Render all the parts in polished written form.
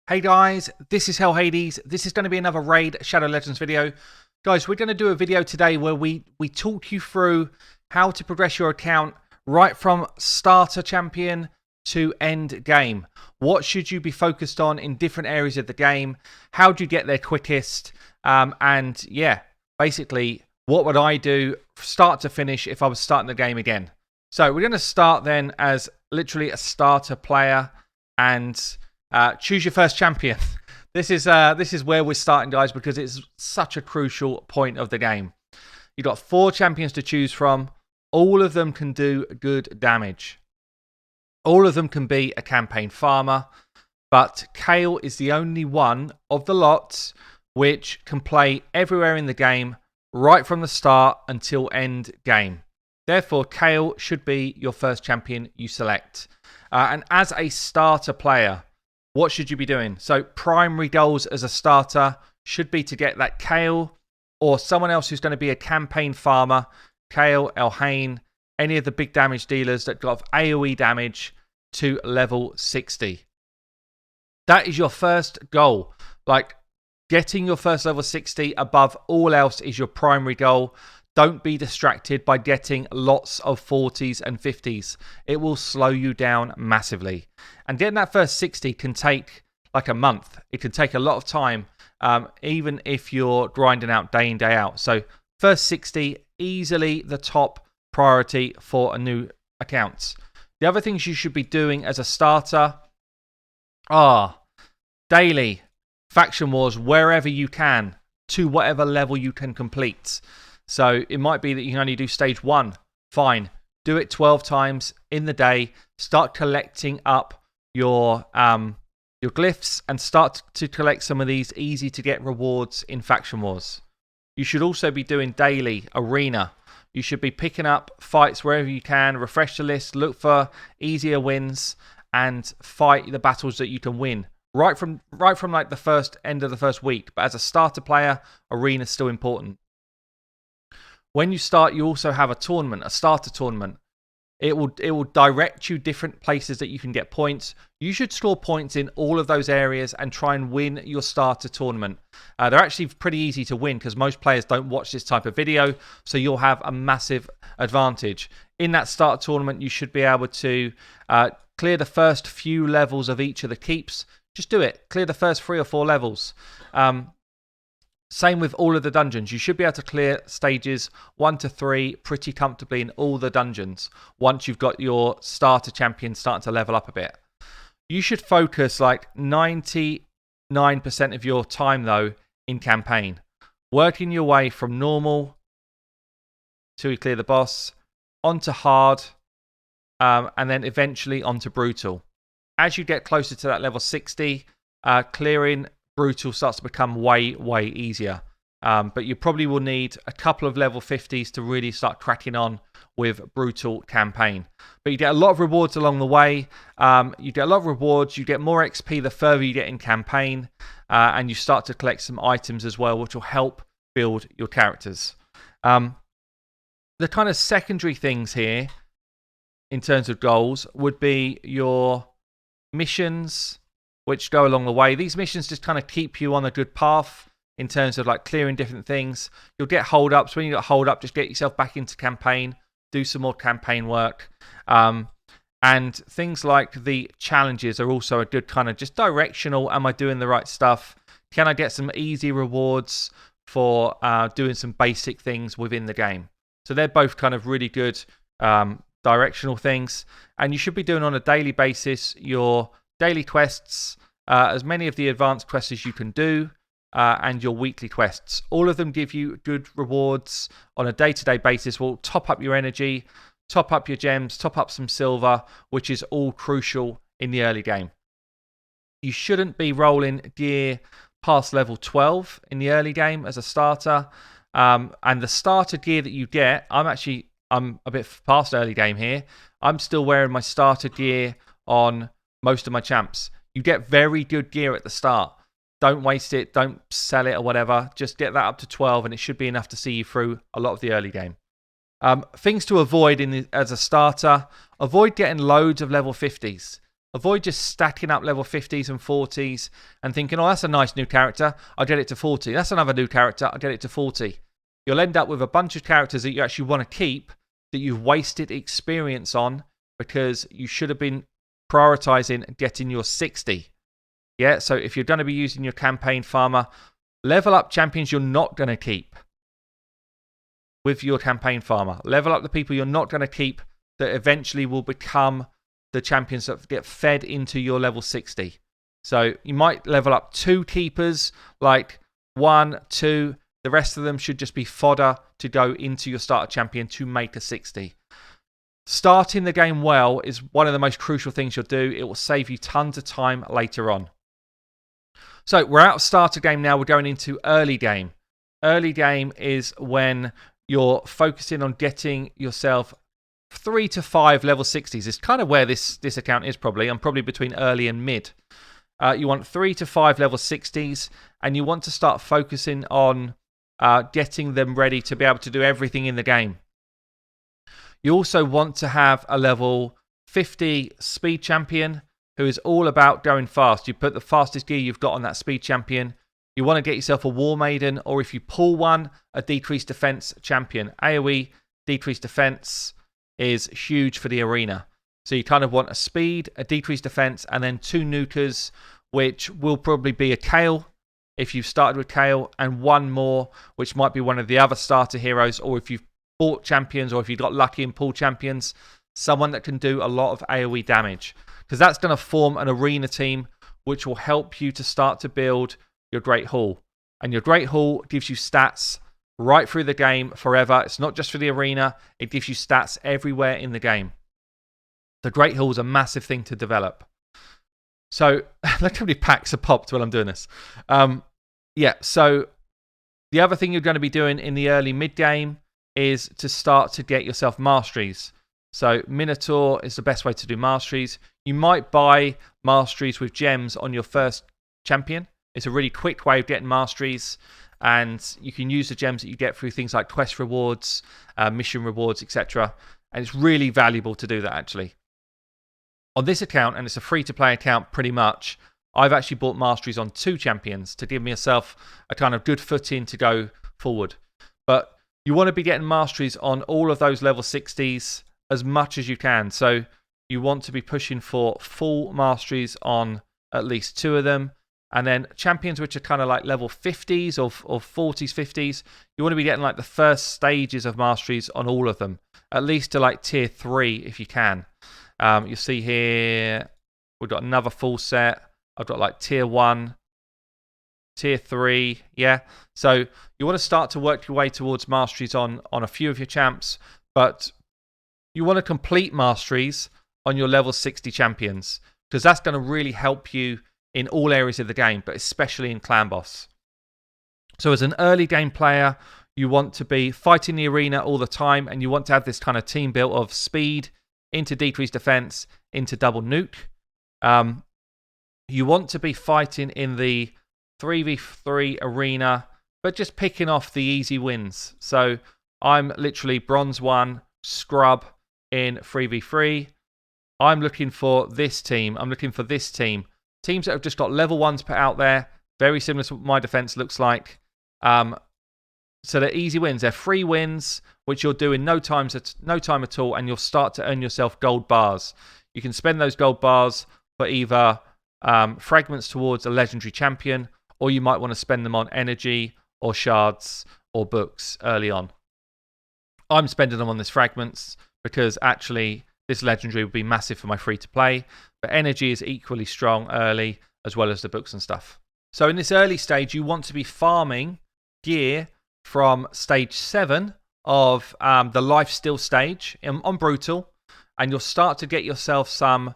Hey guys, this is Hell Hades. This is going to be another Raid Shadow Legends video. Guys, we're going to do a video today where we talk you through how to progress your account right from starter champion to end game. What should you be focused on in different areas of the game? How do you get there quickest? And yeah, basically, what would I do start to finish if I was starting the game again? So we're going to start then as literally a starter player and choose your first champion. This is where we're starting, guys, because it's such a crucial point of the game. You've got 4 champions to choose from. All of them can do good damage. All of them can be a campaign farmer, but Kale is the only one of the lot which can play everywhere in the game, right from the start until end game. Therefore, Kale should be your first champion you select. And as a starter player, what should you be doing? So primary goals as a starter should be to get that Kale or someone else who's going to be a campaign farmer, Kale, Elhain, any of the big damage dealers that got AoE damage to level 60. That is your first goal. Like, getting your first level 60 above all else is your primary goal. Don't be distracted by getting lots of 40s and 50s. It will slow you down massively. And getting that first 60 can take like a month. It can take a lot of time, even if you're grinding out day in, day out. So first 60, easily the top priority for a new account. The other things you should be doing as a starter are daily faction wars wherever you can to whatever level you can complete. So it might be that you can only do stage 1. Fine. Do it 12 times in the day. Start collecting up your glyphs and start to collect some of these easy to get rewards in faction wars. You should also be doing daily arena. You should be picking up fights wherever you can. Refresh the list. Look for easier wins and fight the battles that you can win. Right from like the first end of the first week. But as a starter player, arena is still important. When you start, you also have a tournament, a starter tournament. It will direct you different places that you can get points. You should score points in all of those areas and try and win your starter tournament. They're actually pretty easy to win because most players don't watch this type of video, so you'll have a massive advantage. In that starter tournament, you should be able to clear the first few levels of each of the keeps. Just do it. Clear the first 3 or 4 levels. Same with all of the dungeons. You should be able to clear stages 1 to 3 pretty comfortably in all the dungeons once you've got your starter champion starting to level up a bit. You should focus like 99% of your time, though, in campaign. Working your way from normal till you clear the boss, onto hard, and then eventually onto brutal. As you get closer to that level 60, clearing brutal starts to become way easier. But you probably will need a couple of level 50s to really start cracking on with brutal campaign. But you get a lot of rewards along the way. You get a lot of rewards. You get more XP the further you get in campaign. And you start to collect some items as well, which will help build your characters. The kind of secondary things here in terms of goals would be your missions, which go along the way. These missions just kind of keep you on a good path in terms of like clearing different things. You'll get hold ups. When you get hold up, just get yourself back into campaign, do some more campaign work. And things like the challenges are also a good kind of just directional. Am I doing the right stuff? Can I get some easy rewards for doing some basic things within the game? So they're both kind of really good directional things. And you should be doing on a daily basis your daily quests, as many of the advanced quests as you can do, and your weekly quests. All of them give you good rewards on a day-to-day basis. Will top up your energy, top up your gems, top up some silver, which is all crucial in the early game. You shouldn't be rolling gear past level 12 in the early game as a starter. And the starter gear that you get, I'm a bit past early game here. I'm still wearing my starter gear on most of my champs. You get very good gear at the start. Don't waste it. Don't sell it or whatever. Just get that up to 12 and it should be enough to see you through a lot of the early game. Things to avoid as a starter. Avoid getting loads of level 50s. Avoid just stacking up level 50s and 40s and thinking, oh, that's a nice new character, I'll get it to 40. That's another new character, I'll get it to 40. You'll end up with a bunch of characters that you actually want to keep that you've wasted experience on because you should have been prioritizing getting your 60. Yeah, so if you're going to be using your campaign farmer, level up champions you're not going to keep with your campaign farmer. Level up the people you're not going to keep that eventually will become the champions that get fed into your level 60. So you might level up 2 keepers, like 1, 2. The rest of them should just be fodder to go into your starter champion to make a 60. Starting the game well is one of the most crucial things you'll do. It will save you tons of time later on. So we're out of starter game now. We're going into early game. Early game is when you're focusing on getting yourself 3 to 5 level 60s. It's kind of where this account is probably. I'm probably between early and mid. You want 3 to 5 level 60s, and you want to start focusing on getting them ready to be able to do everything in the game. You also want to have a level 50 speed champion who is all about going fast. You put the fastest gear you've got on that speed champion. You want to get yourself a War Maiden, or if you pull one, a decreased defense champion. AoE decreased defense is huge for the arena. So you kind of want a speed, a decreased defense, and then 2 nukers, which will probably be a Kale if you've started with Kale, and 1 more, which might be one of the other starter heroes, or if you've bought champions, or if you've got lucky and pulled champions, someone that can do a lot of AoE damage. Because that's going to form an arena team, which will help you to start to build your Great Hall. And your Great Hall gives you stats right through the game forever. It's not just for the arena, it gives you stats everywhere in the game. The Great Hall is a massive thing to develop. So, look how many packs are popped while I'm doing this. So the other thing you're going to be doing in the early mid game is to start to get yourself masteries. So Minotaur is the best way to do masteries. You might buy masteries with gems on your first champion. It's a really quick way of getting masteries, and you can use the gems that you get through things like quest rewards, mission rewards, etc. And it's really valuable to do that, actually. On this account, and it's a free-to-play account pretty much, I've actually bought masteries on 2 champions to give myself a kind of good footing to go forward. But you want to be getting masteries on all of those level 60s as much as you can. So you want to be pushing for full masteries on at least 2 of them. And then champions which are kind of like level 50s or 40s, 50s, you want to be getting like the first stages of masteries on all of them. At least to like tier 3 if you can. You'll see here, we've got another full set. I've got like tier 1, tier 3, yeah. So you want to start to work your way towards masteries on a few of your champs, but you want to complete masteries on your level 60 champions, because that's going to really help you in all areas of the game, but especially in Clan Boss. So as an early game player, you want to be fighting the arena all the time, and you want to have this kind of team built of speed into decreased defense, into double nuke. You want to be fighting in the 3v3 arena, but just picking off the easy wins. So I'm literally bronze 1, scrub in 3v3. I'm looking for this team. I'm looking for this team. Teams that have just got level 1s put out there, very similar to what my defense looks like. So they're easy wins. They're free wins, which you'll do in no time at all, and you'll start to earn yourself gold bars. You can spend those gold bars for either fragments towards a legendary champion, or you might want to spend them on energy or shards or books early on. I'm spending them on this fragments because actually this legendary would be massive for my free to play, but energy is equally strong early as well as the books and stuff. So in this early stage, you want to be farming gear from stage 7 of the life steal stage on brutal, and you'll start to get yourself some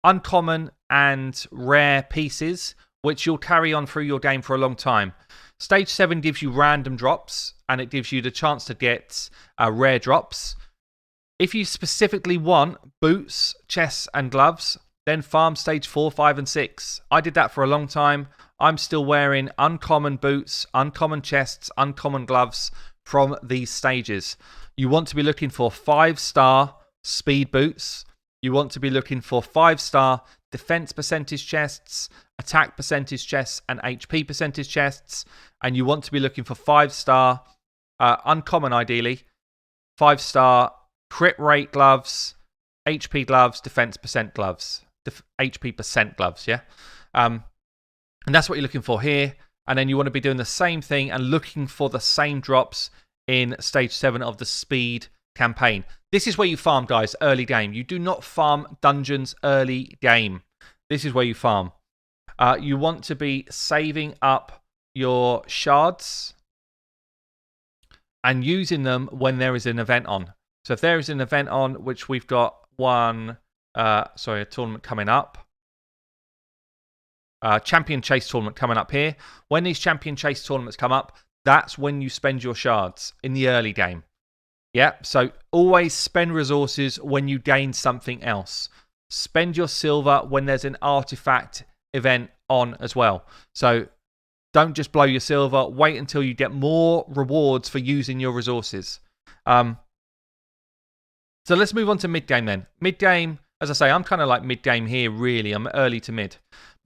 uncommon and rare pieces, which you'll carry on through your game for a long time. Stage 7 gives you random drops, and it gives you the chance to get rare drops. If you specifically want boots, chests, and gloves, then farm stage 4, 5, and 6. I did that for a long time. I'm still wearing uncommon boots, uncommon chests, uncommon gloves from these stages. You want to be looking for 5-star speed boots, You want to be looking for 5-star defense percentage chests, attack percentage chests, and HP percentage chests. And you want to be looking for 5-star, uncommon ideally, 5-star crit rate gloves, HP gloves, defense percent gloves, HP percent gloves, yeah? And that's what you're looking for here. And then you want to be doing the same thing and looking for the same drops in Stage 7 of the Speed campaign. This is where you farm, guys, early game. You do not farm dungeons early game. This is where you farm. You want to be saving up your shards and using them when there is an event on. So if there is an event on, which we've got a tournament coming up. Champion Chase tournament coming up here. When these Champion Chase tournaments come up, that's when you spend your shards in the early game. Yeah, so always spend resources when you gain something else. Spend your silver when there's an artifact event on as well. So don't just blow your silver. Wait until you get more rewards for using your resources. So let's move on to mid-game then. Mid-game, as I say, I'm kind of like mid-game here, really. I'm early to mid.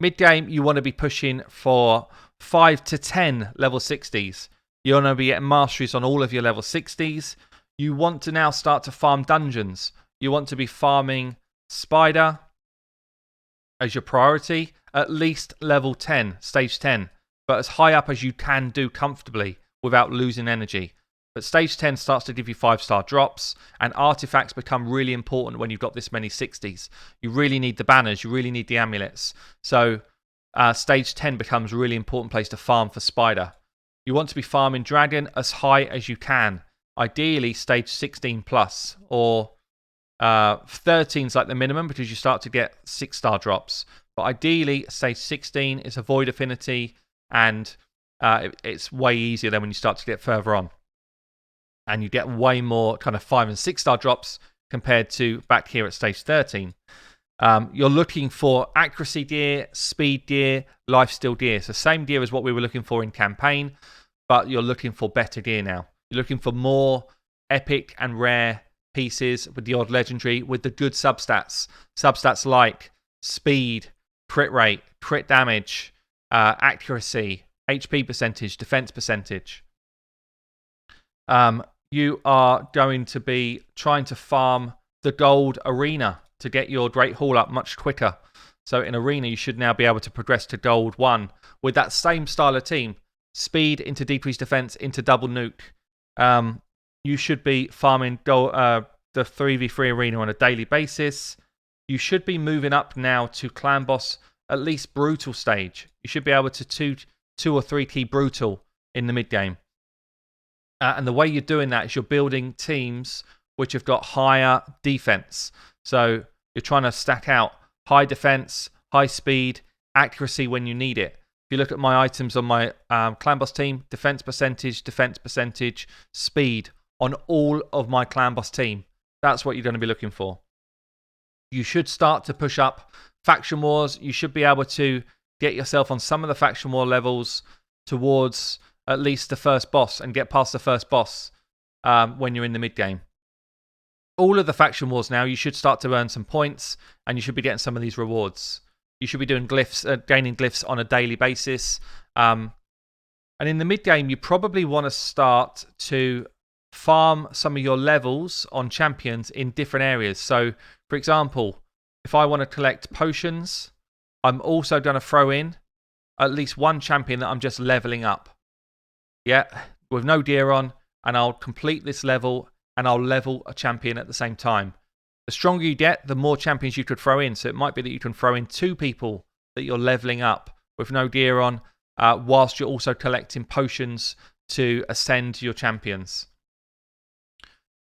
Mid-game, you want to be pushing for 5 to 10 level 60s. You want to be getting masteries on all of your level 60s. You want to now start to farm dungeons. You want to be farming Spider as your priority, at least level 10, stage 10, but as high up as you can do comfortably without losing energy. But stage 10 starts to give you 5-star drops, and artifacts become really important when you've got this many 60s. You really need the banners, you really need the amulets. So stage 10 becomes a really important place to farm for Spider. You want to be farming Dragon as high as you can. Ideally stage 16 plus, or 13 is like the minimum because you start to get 6-star drops. But ideally stage 16 is a void affinity, and it's way easier than when you start to get further on. And you get way more kind of 5 and 6-star drops compared to back here at stage 13. You're looking for accuracy gear, speed gear, lifesteal gear. So same gear as what we were looking for in campaign, but you're looking for better gear now. You're looking for more epic and rare pieces with the odd legendary, with the good substats. Substats like speed, crit rate, crit damage, accuracy, HP percentage, defense percentage. You are going to be trying to farm the gold arena to get your Great Hall up much quicker. So in arena, you should now be able to progress to gold 1 with that same style of team. Speed into decreased defense into double nuke. You should be farming the 3v3 arena on a daily basis. You should be moving up now to clan boss, at least brutal stage. You should be able to 2 or 3 key brutal in the mid game. And the way you're doing that is you're building teams which have got higher defense. So you're trying to stack out high defense, high speed, accuracy when you need it. If you look at my items on my clan boss team, defense percentage, speed on all of my clan boss team. That's what you're going to be looking for. You should start to push up faction wars. You should be able to get yourself on some of the faction war levels towards at least the first boss and get past the first boss when you're in the mid game. All of the faction wars now, you should start to earn some points, and you should be getting some of these rewards. You should be doing glyphs, gaining glyphs on a daily basis. And in the mid game, you probably want to start to farm some of your levels on champions in different areas. So, for example, if I want to collect potions, I'm also going to throw in at least one champion that I'm just leveling up. Yeah, with no gear on, and I'll complete this level, and I'll level a champion at the same time. The stronger you get, the more champions you could throw in. So it might be that you can throw in 2 people that you're leveling up with no gear on, whilst you're also collecting potions to ascend your champions.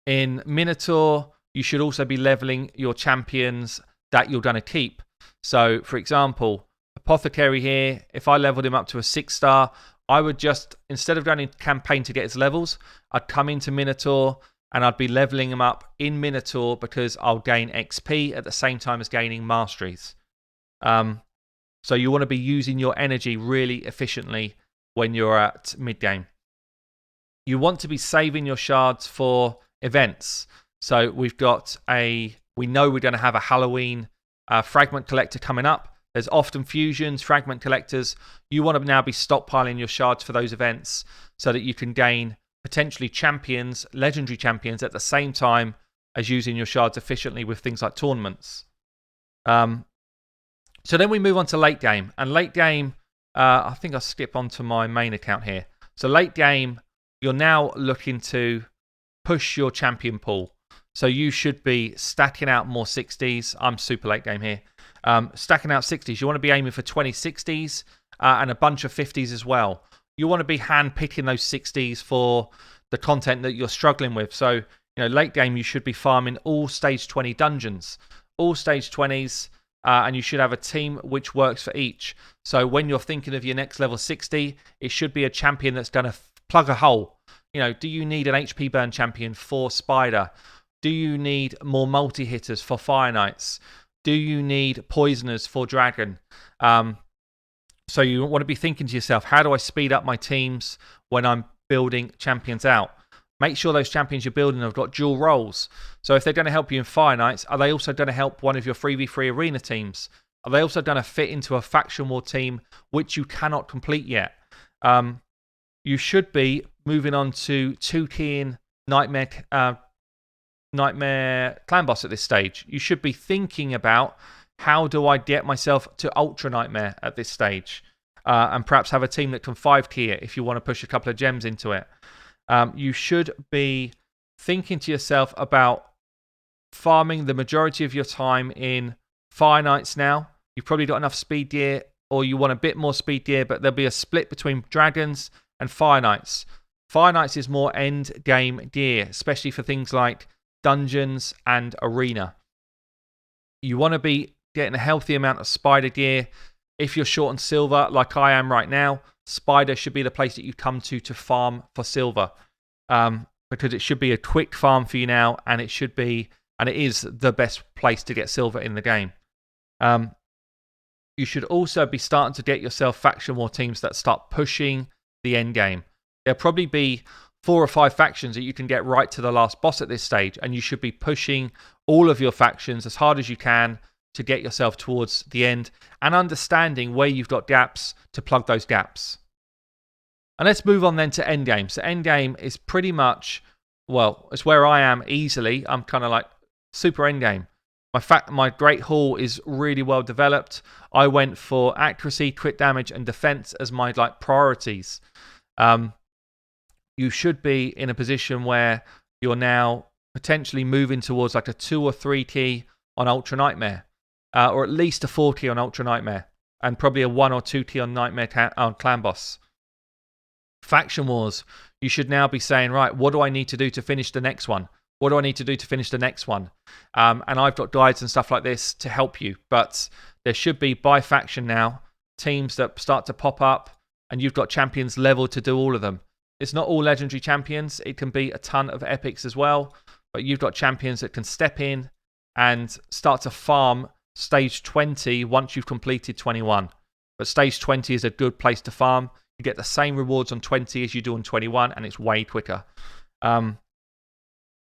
In Minotaur, you should also be leveling your champions that you're going to keep. So, for example, Apothecary here, if I leveled him up to a 6-star, I would just, instead of going into campaign to get his levels, I'd come into Minotaur and I'd be leveling him up in Minotaur because I'll gain XP at the same time as gaining masteries. So you want to be using your energy really efficiently when you're at mid-game. You want to be saving your shards for events. So we've got a We know we're going to have a Halloween fragment collector coming up. There's often fusions, fragment collectors. You want to now be stockpiling your shards for those events so that you can gain potentially champions, legendary champions, at the same time as using your shards efficiently with things like tournaments. So then we move on to late game. And late game, I think I'll skip onto my main account here. So late game, you're now looking to push your champion pool. So you should be stacking out more 60s. I'm super late game here. Stacking out 60s. You want to be aiming for 20 60s and a bunch of 50s as well. You want to be hand picking those 60s for the content that you're struggling with. So, late game, you should be farming all stage 20 dungeons, all stage 20s, and you should have a team which works for each. So when you're thinking of your next level 60, it should be a champion that's going to plug a hole. Do you need an HP burn champion for Spider? Do you need more multi-hitters for Fire Knights? Do you need poisoners for Dragon? So you want to be thinking to yourself, how do I speed up my teams when I'm building champions out? Make sure those champions you're building have got dual roles. So if they're going to help you in Fire Knights, are they also going to help one of your 3v3 arena teams? Are they also going to fit into a faction war team which you cannot complete yet? You should be moving on to 2-keying Nightmare Clan Boss at this stage. You should be thinking about, how do I get myself to Ultra Nightmare at this stage? And perhaps have a team that can 5-key it if you want to push a couple of gems into it. You should be thinking to yourself about farming the majority of your time in Fire Knights now. You've probably got enough speed gear, or you want a bit more speed gear, but there'll be a split between Dragons and Fire Knights. Fire Knights is more end game gear, especially for things like dungeons and arena. You want to be getting a healthy amount of Spider gear. If you're short on silver, like I am right now, Spider should be the place that you come to farm for silver, because it should be a quick farm for you now, and it is the best place to get silver in the game. You should also be starting to get yourself faction war teams that start pushing the end game. There'll probably be 4 or 5 factions that you can get right to the last boss at this stage, and you should be pushing all of your factions as hard as you can to get yourself towards the end, and understanding where you've got gaps to plug those gaps. And let's move on then to endgame. So endgame is pretty much, well, it's where I am easily. I'm kind of like super endgame. My Great Hall is really well developed. I went for accuracy, crit damage, and defense as my priorities. You should be in a position where you're now potentially moving towards like a 2 or 3 key on Ultra Nightmare, or at least a 4 key on Ultra Nightmare, and probably a 1 or 2 key on Nightmare on Clan Boss. Faction Wars, you should now be saying, right, what do I need to do to finish the next one? What do I need to do to finish the next one? And I've got guides and stuff like this to help you, but there should be, by faction now, teams that start to pop up, and you've got champions leveled to do all of them. It's not all legendary champions. It can be a ton of epics as well, but you've got champions that can step in and start to farm stage 20 once you've completed 21. But stage 20 is a good place to farm. You get the same rewards on 20 as you do on 21, and it's way quicker.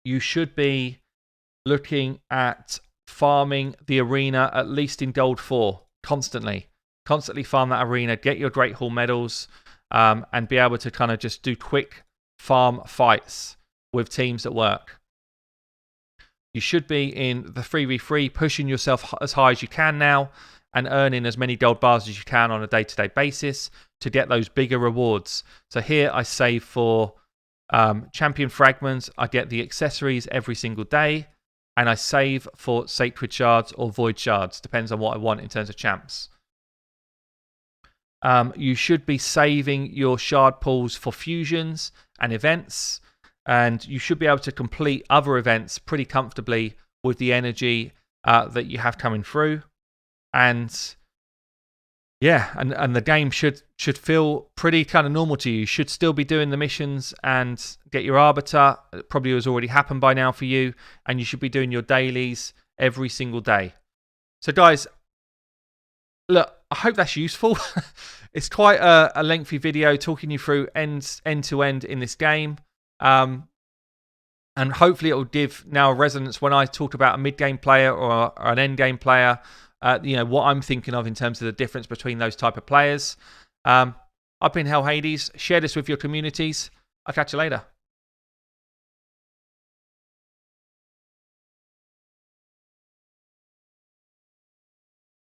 You should be looking at farming the arena, at least in Gold 4, constantly. Constantly farm that arena, get your Great Hall medals, and be able to kind of just do quick farm fights with teams that work. You should be in the 3v3, pushing yourself as high as you can now, and earning as many gold bars as you can on a day-to-day basis to get those bigger rewards. So here I save for champion fragments. I get the accessories every single day, and I save for sacred shards or void shards. Depends on what I want in terms of champs. You should be saving your shard pools for fusions and events, and you should be able to complete other events pretty comfortably with the energy that you have coming through. And yeah, and the game should feel pretty kind of normal to you. You should still be doing the missions and get your Arbiter. It probably has already happened by now for you, and you should be doing your dailies every single day. So guys, look, I hope that's useful. It's quite a lengthy video talking you through end to end in this game. And And hopefully it will give now a resonance when I talk about a mid-game player or an end-game player, what I'm thinking of in terms of the difference between those type of players. I've been Hell Hades. Share this with your communities. I'll catch you later.